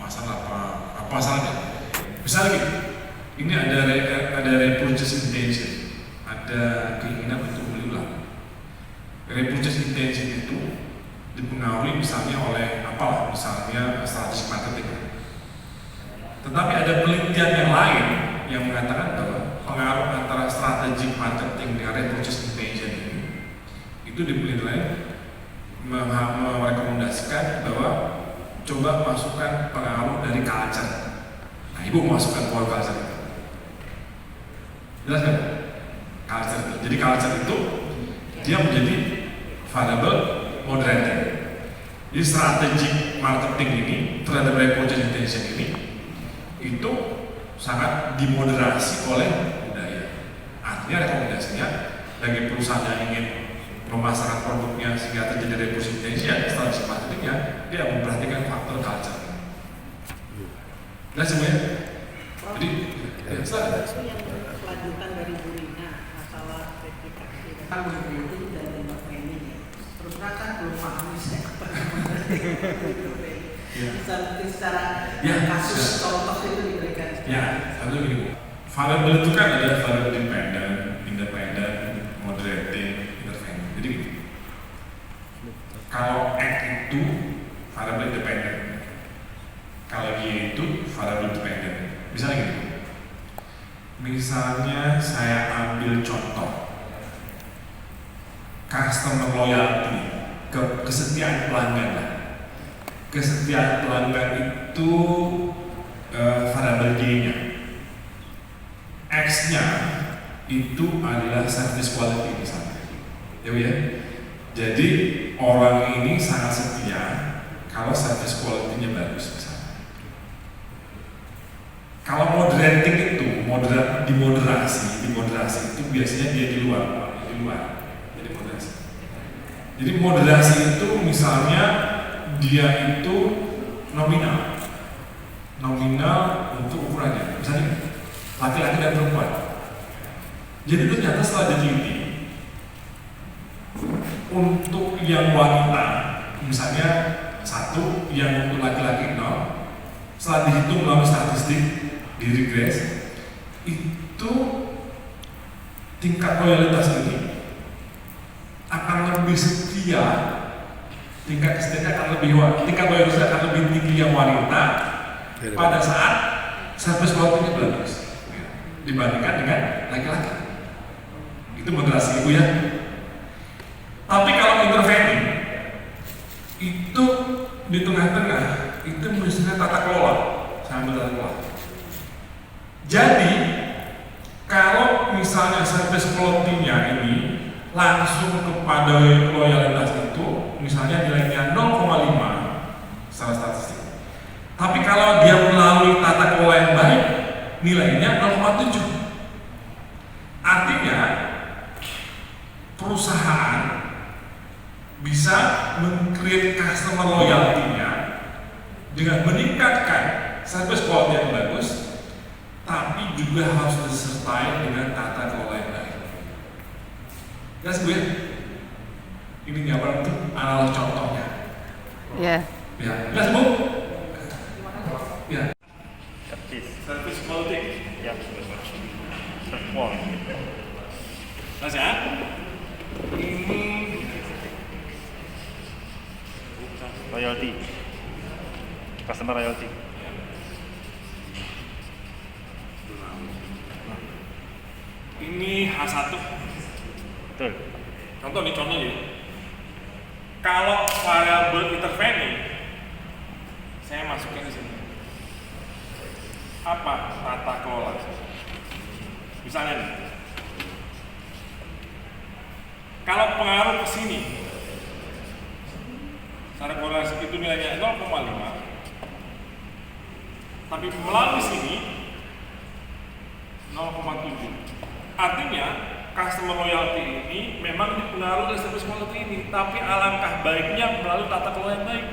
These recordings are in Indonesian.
apa masalahnya? Misalnya gitu, ini ada repurchase intention, ada keinginan untuk beli ulang. Repurchase intention itu dipengaruhi misalnya oleh apalah, misalnya strategi marketing. Tetapi ada penelitian yang lain yang mengatakan bahwa pengaruh antara strategi marketing dengan repurchase intention ini itu dinilai merekomendasikan bahwa coba masukkan pengaruh dari culture. Nah, ibu masukkan pengaruh culture itu. Jelas kan? Culture. Jadi culture itu dia menjadi variable moderator. Jadi strategi marketing ini terhadap repurchase intention ini itu sangat dimoderasi oleh budaya. Artinya rekomendasinya bagi perusahaan yang ingin memasarkan produknya sehingga terjadi repurchase intention, strategi marketingnya dia memperhatikan faktor culture. Nah semuanya. Jadi itu yang kelanjutan dari Bu Rina masalah replikasi dan itu dari Mbak Feni ya. Terus kan belum paham saya bisa mungkin secara kasus contoh itu diberikan. Ya, satu begini. Variabel itu kan ada variabel independen, moderating, intervening. Jadi kalau X itu variabel independen, kalau Y itu variabel dependen. Misalnya gini. Misalnya saya ambil contoh customer loyalty, kesetiaan pelanggan. Kesetiaan pelanggan itu variabel Y-nya. X-nya itu adalah service quality misalnya. Ya. Jadi orang ini sangat setia kalau service quality-nya bagus misalnya. Kalau moderating itu dimoderasi itu biasanya dia di luar. Jadi moderasi. Jadi moderasi itu misalnya dia itu nominal untuk ukurannya, misalnya laki-laki dan perempuan. Jadi ternyata setelah diteliti untuk yang wanita misalnya 1, yang untuk laki-laki 0, setelah dihitung melalui statistik di regress itu tingkat loyalitas ini akan lebih setia. Tingkat loyalitasnya akan lebih tinggi yang wanita pada saat service quality-nya bagus dibandingkan dengan laki-laki. Itu moderasi ibu ya. Tapi kalau intervening itu di tengah-tengah itu misalnya tata kelola. Jadi kalau misalnya service quality-nya ini langsung kepada loyalitas itu misalnya nilainya 0,5 secara statistik. Tapi kalau dia melalui tata kelola yang baik nilainya 0,7. Artinya perusahaan bisa meng-create customer loyalty-nya dengan meningkatkan service quality yang bagus, tapi juga harus disertai dengan tata kelola yang baik. Jelas Bu ya? Ini gambar itu analog contohnya. Ya. Jelas Bu? Ya. Service quality. Ya, semua. Jelas ya? Ini Royalty. Customer royalty. Ini H1. Betul. Contoh ya. Kalau variabel intervening, saya masukin di sini. Apa tata kelola? Misalnya nih, kalau pengaruh ke sini, secara korelasi itu nilainya 0,5, tapi melalui sini 0,7. Artinya customer loyalty ini memang dipengaruhi oleh service quality ini, tapi alangkah baiknya melalui tata kelola yang baik.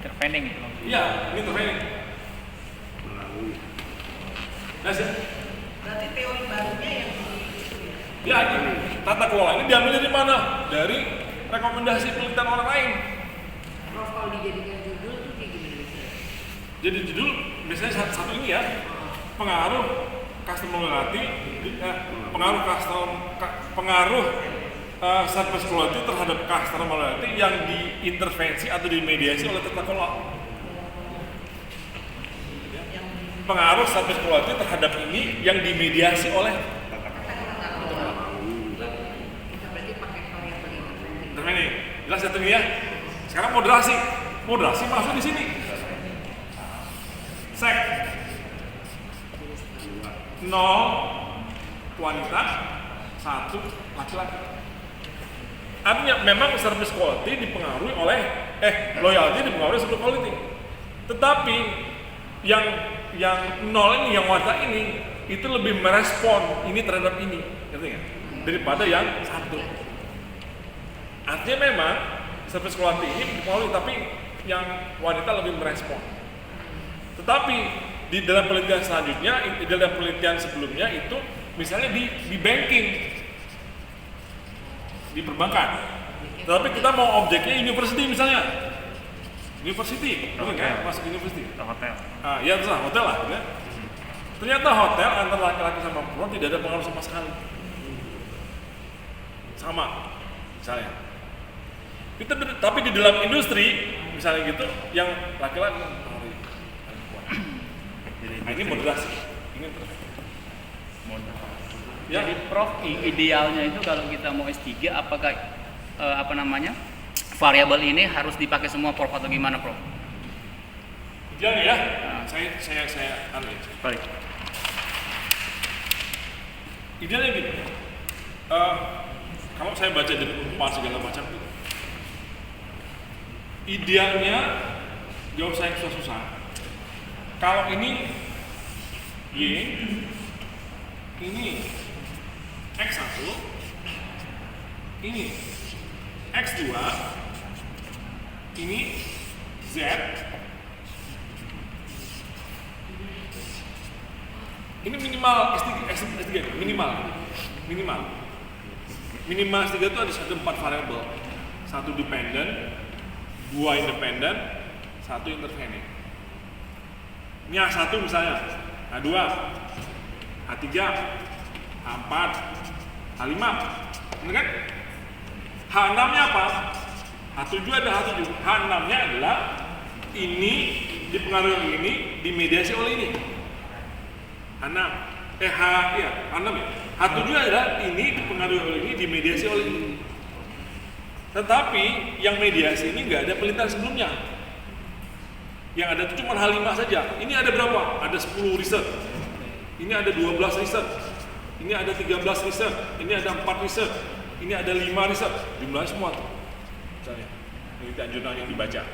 Intervening itu. Iya, ini intervening. Nah, Berarti teori barunya yang ya ini tata kelola ini diambil dari mana? Dari rekomendasi penelitian orang lain. Prof kalau dijadikan judul tuh kayak gimana bisa? Jadi judul biasanya satu ini ya, pengaruh customer loyalty, pengaruh service quality terhadap customer loyalty yang diintervensi atau dimediasi oleh tata kelola. Pengaruh service quality terhadap ini yang dimediasi oleh intervensi. Jelas satu ini ya. Sekarang moderasi masuk di sini. Sek 0 wanita, 1 laki-laki. Artinya memang service quality dipengaruhi oleh loyalty dipengaruhi service quality. Tetapi yang 0 ini, yang wanita ini itu lebih merespon ini terhadap ini, ngerti nggak? Daripada yang 1. Artinya memang service quality ini dipengaruhi, tapi yang wanita lebih merespon. Tetapi di dalam penelitian selanjutnya, di dalam penelitian sebelumnya itu misalnya di banking, di perbankan. Tetapi kita mau objeknya university misalnya, university, masuk university. Hotel. Ya terserah hotel lah, ya. Ternyata hotel antara laki-laki sama perempuan tidak ada pengaruh sama sekali. Sama, misalnya. Itu, tapi di dalam industri, misalnya gitu, yang laki-laki nah, ini moderasi. Ini ya. Jadi Prof, idealnya itu kalau kita mau S3, apakah variabel ini harus dipakai semua Prof atau gimana Prof? Idealnya ya, saya Baik. Idealnya gitu. Kalau saya baca dari umpan segala macam itu, idealnya jauh saya susah. Kalau ini Y, ini X1, ini X2, ini Z, ini minimal S3 minimal S3 itu ada 4 variabel, 1 dependent, 2 independent, 1 intervening. Ini A1 misalnya, A2, A3, A4, A5, benar kan? H6-nya apa? H7 ada H7. H6-nya adalah ini dipengaruhi ini, dimediasi oleh ini. H6 ya. H7 adalah ini dipengaruhi oleh ini, dimediasi oleh ini. Tetapi yang mediasi ini nggak ada penelitian sebelumnya. Yang ada itu cuma H5 saja. Ini ada berapa? Ada 10 riset. Ini ada 12 riset. Ini ada 13 riset. Ini ada 4 riset. Ini ada 5 riset. Jumlahnya semua tuh. Misalnya, penelitian jurnal yang dibaca.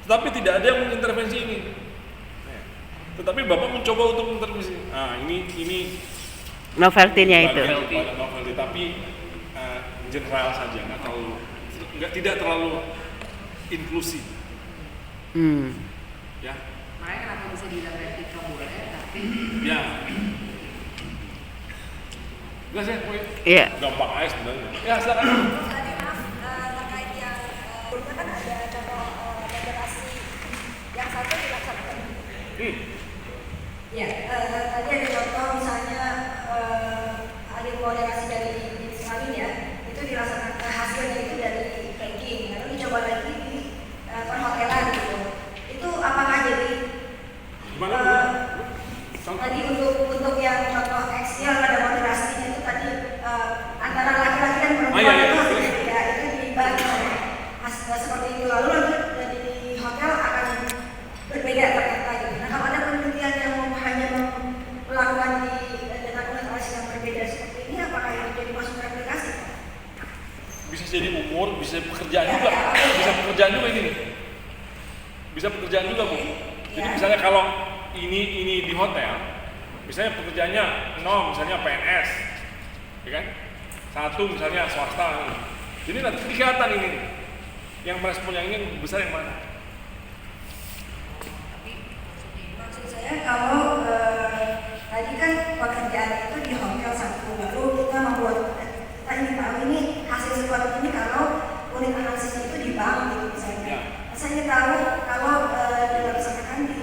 Tetapi tidak ada yang mengintervensi ini. Tetapi Bapak mencoba untuk mengintervensi. Nah, ini novelty-nya itu. Novelty, tapi general saja, tidak terlalu inklusif. Ya. Makanya kenapa bisa dibilang replika boleh, tapi Ya. Enggak sih, Iya. gampang aja sebenarnya. Ya, silakan. Tadi maaf terkait yang kan ada contoh moderasi yang satu dilaksanakan. Ya, tadi ada contoh misalnya ada moderasi dari Israel ya, itu dilaksanakan hasilnya itu dari banking, lalu dicoba lagi di perhotelan gitu. Itu apakah jadi tadi untuk yang contoh X-nya ada moderasinya itu tadi antara laki-laki dan perempuan itu dibagi seperti itu, lalu di hotel akan berbeda ternyata gitu. Nah kalau ada penelitian yang hanya melakukan dengan moderasi yang berbeda seperti ini, apakah itu jadi masuk replikasi? Bisa jadi umur, bisa pekerjaan juga, bisa pekerjaan juga ini. Bisa pekerjaan juga Bu. Jadi misalnya kalau ini di hotel, misalnya pekerjaannya 0 misalnya PNS, ya kan? 1 misalnya swasta. Jadi nanti kelihatan ini yang merespon yang ini besar yang mana? Maksud saya kalau tadi kan pekerjaan itu di hotel satu, lalu kita membuat kita ingin tahu ini hasil sebuah ini kalau unit analisisnya itu di bank gitu misalnya. Saya ingin tahu kalau dilaksanakan di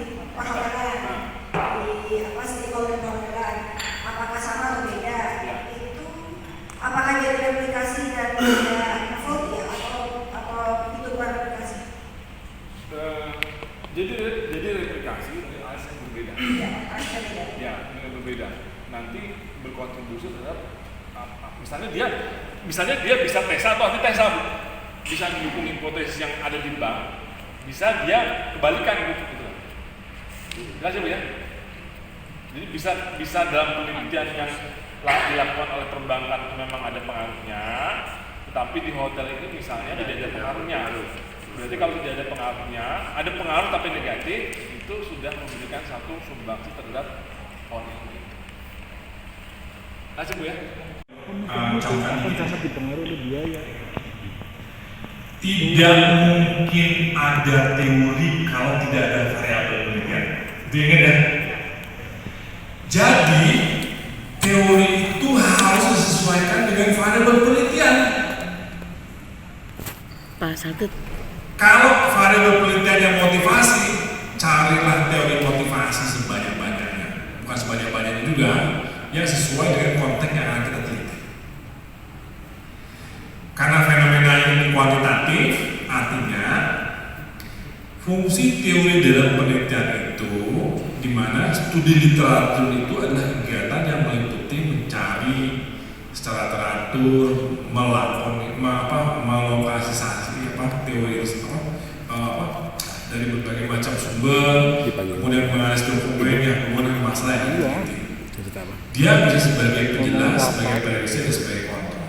Jadi replikasi dengan AS yang berbeda. Ya, harusnya beda. Ya, dengan berbeda. Nanti berkontribusi terhadap misalnya dia bisa tesa atau antitesa, Bu. Bisa mendukung hipotesis yang ada di bank, bisa dia kebalikan gitu. Jelas ya, Bu ya? Jadi bisa dalam penelitian yang dilakukan oleh perbankan memang ada pengaruhnya, tetapi di hotel ini misalnya tidak ada pengaruhnya. Berarti kalau tidak ada pengaruhnya, ada pengaruh tapi negatif, itu sudah memberikan satu sumbangsi terhadap orang ini. Jelas ya, Bu ya? Sangat dipengaruhi oleh biaya. Tidak mungkin ada teori kalau tidak ada variabel penelitian. Itu ingat ya? Jadi teori itu harus disesuaikan dengan variabel penelitian. Pak Satu. Kalau variabel penelitiannya motivasi, carilah teori motivasi sebanyak-banyaknya. Bukan sebanyak-banyaknya juga, yang sesuai dengan konteks yang akan kita teliti. Karena fenomena ini kuantitatif, artinya fungsi teori dalam penelitian itu, di mana studi literatur itu adalah kegiatan yang meliputi mencari secara teratur, melokalisasi teori dari berbagai macam sumber, kemudian menganalisis dokumen yang kemudian masalah yang diteliti. Dia bisa sebagai penjelas, sebagai prediksi, dan sebagai kontrol.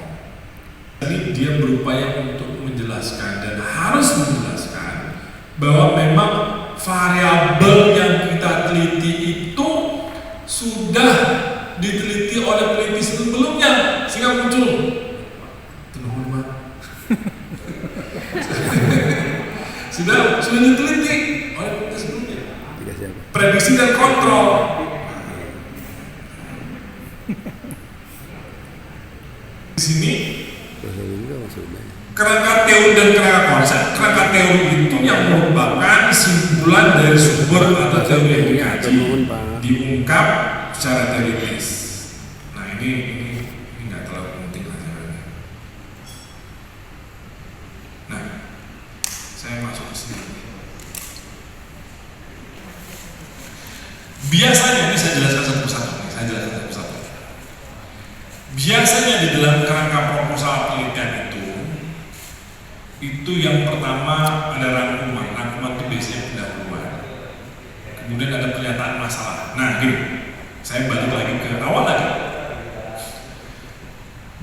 Jadi dia berupaya untuk menjelaskan dan harus menjelaskan bahwa memang variabel yang kita teliti itu sudah diteliti oleh peneliti sebelumnya sehingga muncul sudah diteliti oleh peneliti sebelumnya, prediksi dan kontrol. Di sini kerangka teori dan kerangka konsep. Kerangka teori itu yang merupakan simpulan dari sumber atau teori yang dikaji, diungkap secara teoritis. Nah ini nggak terlalu penting lah. Nah, saya masuk ke sini. Biasanya ini saya jelaskan satu-satu. Biasanya di dalam kerangka proposal penelitian itu yang pertama ada rangkuman itu biasanya pendahuluan, kemudian ada pernyataan masalah. Nah gini, saya balik lagi ke awal lagi.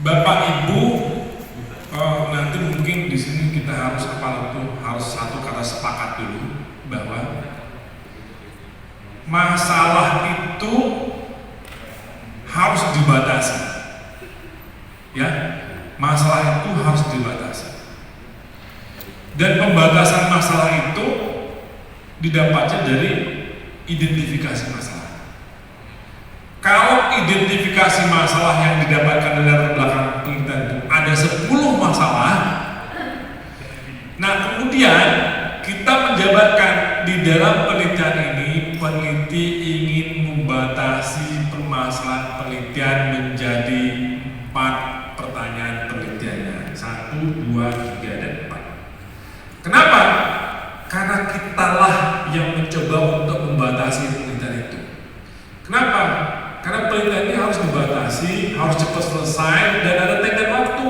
Bapak Ibu, nanti mungkin di sini kita harus harus satu kata sepakat dulu bahwa masalah itu harus dibatasi. Ya, masalah itu harus dibatasi. Dan pembatasan masalah itu didapatnya dari identifikasi masalah. Kalau identifikasi masalah yang didapatkan dari latar belakang penelitian itu ada 10 masalah, nah kemudian kita menjabarkan di dalam penelitian ini, peneliti ingin membatasi permasalahan penelitian menjadi 4 pertanyaan penelitiannya, 1, 2, 3, dan 4. Kenapa? Karena kitalah yang mencoba untuk membatasi penelitian itu. Kenapa? Karena penelitian ini harus dibatasi, harus cepat selesai, dan ada tenggat waktu.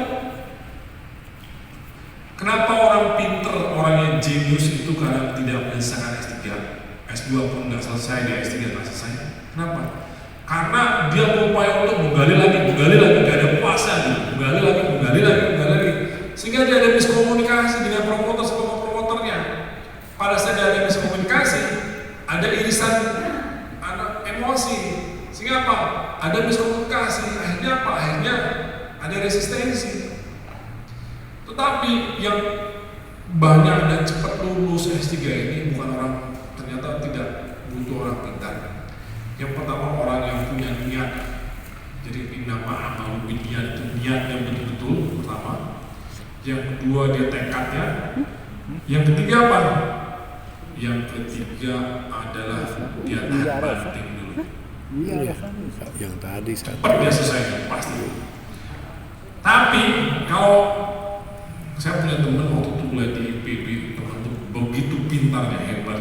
Kenapa orang pinter, orang yang jenius itu karena tidak menyelesaikan S3, S2 pun nggak selesai, dia S3 nggak selesai? Kenapa? Karena dia berupaya untuk menggali lagi, nggak ada puasnya, menggali lagi, sehingga dia ada miskomunikasi dengan promotornya. Pada saat dia ada miskomunikasi, ada irisan, ada emosi, sehingga apa? Ada miskomunikasi, akhirnya apa? Akhirnya ada resistensi. Tetapi yang banyak dan cepat lulus S3 ini bukan orang, ternyata tidak butuh orang pintar. Yang pertama orang yang punya niat. Jadi nama amal niat itu niat yang betul-betul pertama. Yang kedua dia tekadnya. Yang ketiga apa? Yang ketiga adalah dia tahan banting dulu. Yang tadi cepat dia selesai pasti. Tapi kalau saya punya teman waktu itu kuliah di IPB, teman itu begitu pintar pintarnya, hebat.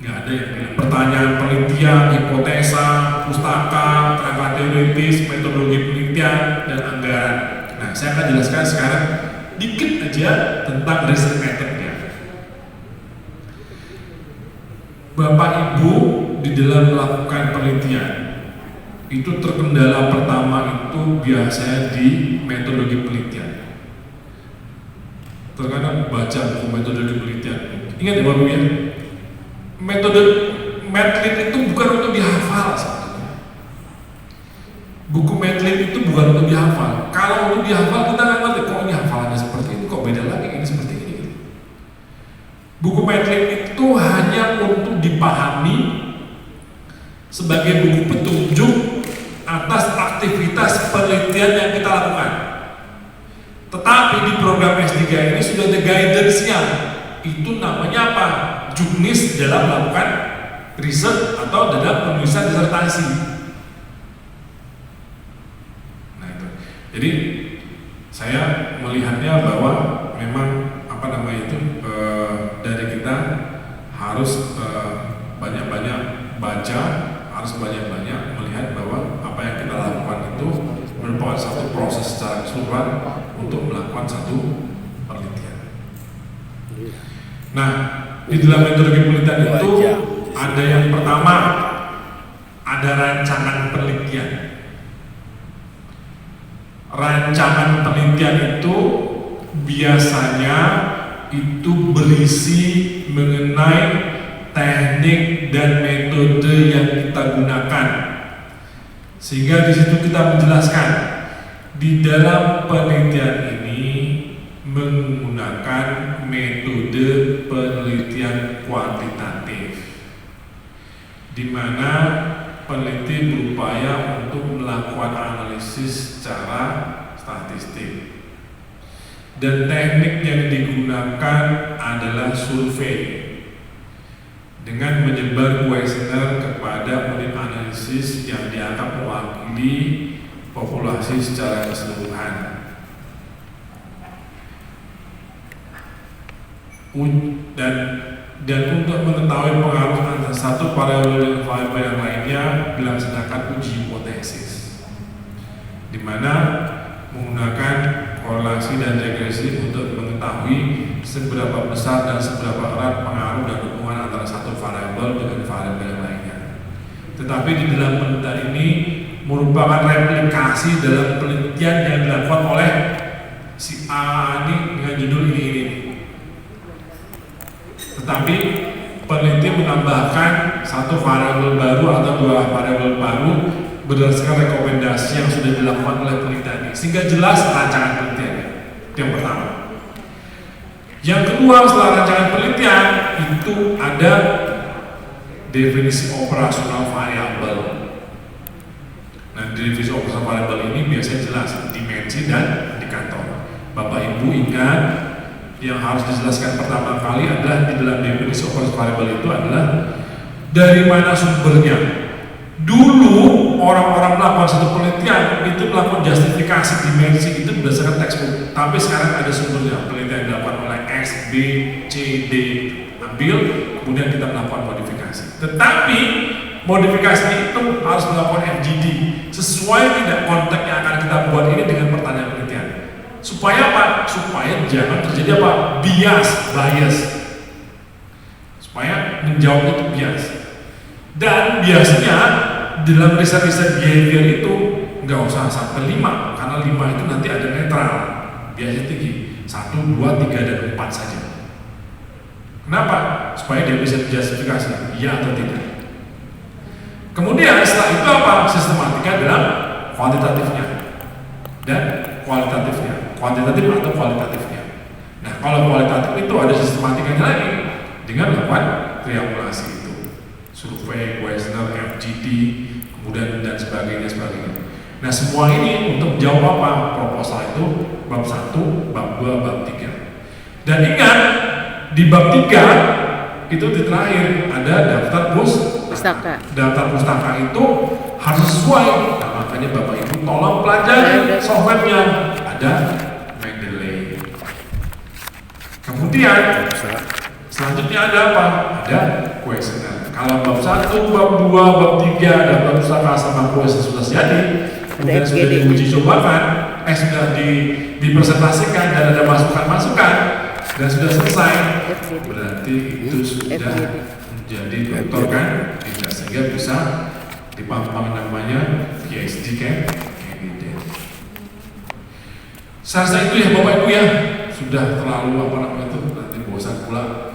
Nggak ada yang bilang. Pertanyaan penelitian, hipotesa, pustaka, kerangka teoritis, metodologi penelitian, dan anggaran. Nah, saya akan jelaskan sekarang dikit aja tentang research methodnya. Bapak Ibu di dalam melakukan penelitian itu terkendala pertama itu biasanya di metodologi penelitian. Terkadang baca buku metodologi penelitian. Ingat ya Bapak Ibu ya, metode Medlit itu bukan untuk dihafal sebenarnya. Buku Medlit itu bukan untuk dihafal. Kalau untuk dihafal kita nggak ngerti kok ini hafalannya seperti ini, kok beda lagi ini seperti ini. Buku Medlit itu hanya untuk dipahami sebagai buku petunjuk atas aktivitas penelitian yang kita lakukan. Tetapi di program S3 ini sudah ada guidance-nya. Itu namanya apa? Juknis dalam melakukan riset atau dalam penulisan disertasi. Nah itu. Jadi saya melihatnya bahwa memang apa namanya itu dari kita harus banyak-banyak baca, harus banyak-banyak melihat bahwa apa yang kita lakukan itu merupakan satu proses secara keseluruhan untuk melakukan satu penelitian. Nah, di dalam metodologi penelitian itu ada yang pertama, ada rancangan penelitian. Rancangan penelitian itu biasanya itu berisi mengenai teknik dan metode yang kita gunakan. Sehingga di situ kita menjelaskan di dalam penelitian ini menggunakan metode penelitian kuantitatif, di mana peneliti berupaya untuk melakukan analisis secara statistik. Dan teknik yang digunakan adalah survei dengan menyebar kuesioner kepada unit analisis yang dianggap mewakili populasi secara keseluruhan. Dan untuk mengetahui pengaruh antara satu variabel dan variabel yang lainnya dilaksanakan uji hipotesis, di mana menggunakan korelasi dan regresi untuk mengetahui seberapa besar dan seberapa erat pengaruh dan hubungan antara satu variabel dengan variabel yang lainnya. Tetapi di dalam penelitian ini merupakan replikasi dalam penelitian yang dilakukan oleh si A ini dengan judul ini. Tetapi peneliti menambahkan satu variabel baru atau dua variabel baru berdasarkan rekomendasi yang sudah dilakukan oleh penelitian ini, sehingga jelas rancangan penelitiannya. Yang pertama. Yang kedua, setelah rancangan penelitian itu ada definisi operasional variabel. Nah, definisi operasional variabel ini biasanya jelas dimensi dan indikator. Bapak Ibu ingat, yang harus dijelaskan pertama kali adalah di dalam definisi operasional variabel itu adalah dari mana sumbernya. Dulu orang-orang melakukan satu penelitian itu melakukan justifikasi dimensi itu berdasarkan textbook, tapi sekarang ada sumbernya. Penelitian dilakukan oleh X, B, C, D, ambil, kemudian kita melakukan modifikasi. Tetapi modifikasi itu harus melakukan FGD sesuai tidak konteks yang akan kita buat ini dengan pertanyaan penelitian. Supaya apa? Supaya jangan terjadi apa? Bias. Supaya menjawab itu bias. Dan biasanya dalam riset-riset behavior itu nggak usah sampai 5, karena 5 itu nanti ada netral, biasanya tinggi 1, 2, 3, dan 4 saja. Kenapa? Supaya dia bisa dijustifikasi, iya atau tidak. Kemudian setelah itu apa? Sistematika dalam kuantitatifnya dan kualitatifnya, kuantitatif atau kualitatifnya. Nah, kalau kualitatif itu ada sistematikanya lagi dengan melakukan triangulasi itu, survei, kuesioner, FGD, kemudian dan sebagainya. Nah, semua ini untuk jawab apa? Proposal itu bab 1, bab 2, bab 3. Dan ingat, di bab 3 itu di terakhir ada daftar pustaka. Daftar pustaka itu harus sesuai. Nah, makanya Bapak Ibu tolong pelajari softwarenya, ada Mendeley. Kemudian Selanjutnya ada apa? Ada kuesioner. Kalau bab 1, bab 2, bab 3 dan bab pustaka sama kuesioner sudah jadi, kemudian sudah diuji cobakan, sudah dipresentasikan dan ada masukan-masukan dan sudah selesai, berarti itu sudah menjadi doktor kan? Tidak, sehingga bisa dipampang namanya PhD candidate. Saya rasa itu ya Bapak Ibu ya, sudah terlalu apa namanya itu nanti bosan pula.